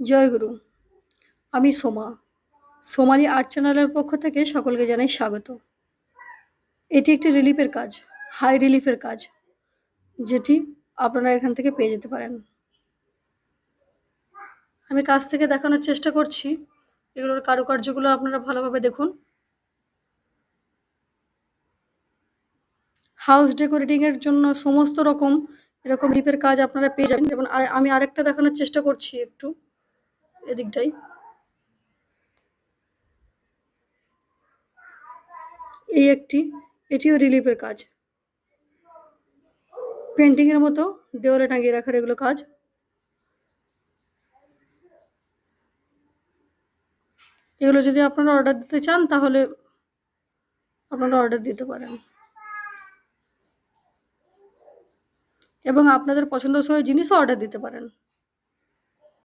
জয়গুরু। আমি Soma. Somali art চ্যানেলের পক্ষ থেকে সকলকে জানাই স্বাগত। এটি একটি রিলিফের কাজ, হাই রিলিফের কাজ, যেটি আপনারা এখান থেকে পেয়ে যেতে পারেন। আমি কাজ থেকে দেখানোর চেষ্টা করছি। এগুলোর কারুকার্যগুলো আপনারা ভালোভাবে দেখুন। হাউস ডেকোরেটিংয়ের জন্য সমস্ত রকম এরকম রিলিফের কাজ আপনারা পেয়ে যাবেন। যেমন আমি আরেকটা দেখানোর চেষ্টা করছি একটু এদিকটাই। এটিও রিলিফের কাজ। পেন্টিংয়ের মতো দেওয়ালে টাঙিয়ে রাখার এগুলো কাজ। এগুলো যদি আপনারা অর্ডার দিতে চান তাহলে আপনারা অর্ডার দিতে পারেন এবং আপনাদের পছন্দসই জিনিসও অর্ডার দিতে পারেন।